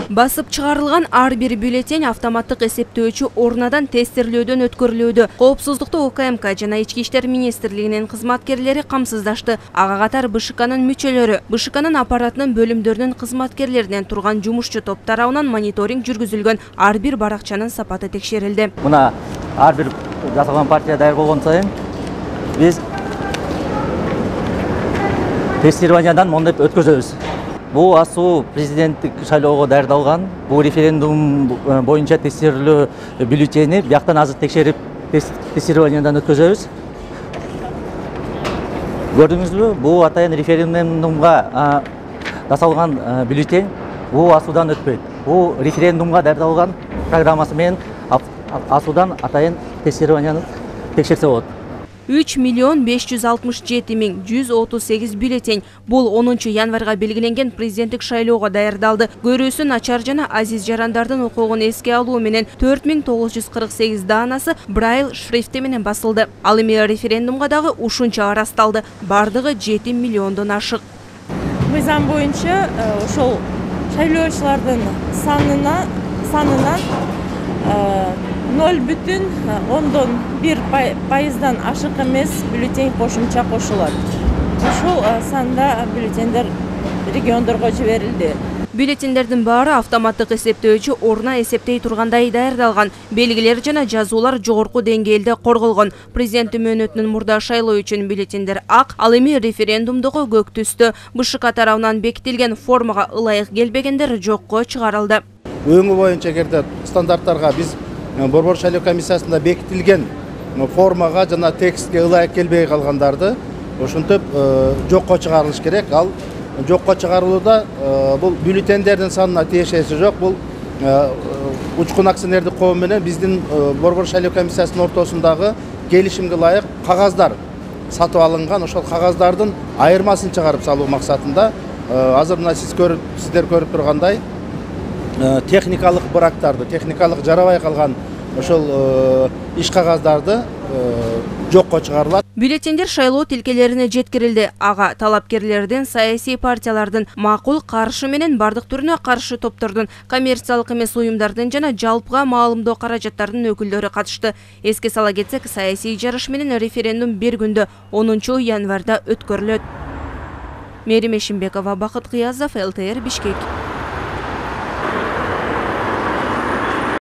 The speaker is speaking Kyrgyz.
Басып чыгарылган ар бир бюллетень автоматтык эсептөөчү орнадан тестирлөөдөн өткөрүлүүдө. Коопсуздукту УКМК жана Ички иштер министрлигинин кызматкерлери камсыздашты. Ага катар БШКнын мүчөлөрү, БШКнын аппаратынын бөлүмдөрүнүн кызматкерлеринен турган жумушчу топ тарабынан мониторинг жүргүзүлгөн, ар бир баракчанын сапаты текшерилди. Мына ар бир жасалган партия даяр болгон сайын биз тестированиядан мондеп өткөзөбүз. Бул асуу президенттик шайлоого даярдалган, бул референдум боюнча тестирлөө бюллетени бияктан азыр текшерип тестированиядан өткөзөбүз. Көрдүңүзбү? Бул атайын референдумга жасалган бюллетень, бул асуудан өтпөйт. Бул референдумга даярдалган программасы менен асуудан атайын тестированияны текшерсе болот. 3.567.138 бюллетень. Бул 10 январга белгиленген президенттик шайлоого даярдалды. Көрүүсү начар жана азиз жарандардын укугун эске алуу менен 4948 даанасы Braille шрифти менен басылды. Ал эми референдумга дагы ушунча арасталды. Бардыгы 7 миллиондон ашык. Мыйзам боюнча ошол шайлоочулардын санынан 0,1% ашык эмес бюллетень кошумча кошулат. Ошол санда бюллетендер региондорго жиберилди. Бюллетендердин баары автоматтык эсептөөчү орна эсептей тургандай даярдалган. Белгилер жана жазуулар жогорку деңгээлде корголгон. Президент мөөнөтүнүн мурда шайлоо үчүн бюллетендер ак, ал эми референдумдогу көк түстө. БШК тарабынан бекитилген формага ылайык келбегендер жокко чыгарылды. Өңү боюнча эгерде стандарттарга биз Борбор шайлоо комиссиясында бекитилген формага жана текстке ылайык келбей калгандарды ошентип жокко чыгарылыш керек. Ал жокко чыгарылууда бул бюллетендердин санына тиешеси жок. Бул учкун акционердик коом менен биздин Борбор шайлоо комиссиясынын ортосундагы келишимге ылайык кагаздар сатып алынган. Ошол кагаздардын айырмасын чыгарып салуу максатында азыр мына сиздер көрүп тургандай техникалык брактарды, техникалык жарабай калган ошол иш кагаздарды жокко чыгарылат. Бюллетендер шайлоо тилкелерине жеткирилди. Ага талапкерлердин, саясий партиялардын, макул каршы менен бардык түрүнө каршы топтордун, коммерциялык эмес уюмдардын жана жалпыга маалымдоо каражаттардын өкүлдөрү катышты. Эске сала кетсек, саясий жарыш менен референдум бир күндө 10 январда өткөрүлөт. Мерим Эшимбекова, Бакыт Кыязов, ЛТР, Бишкек.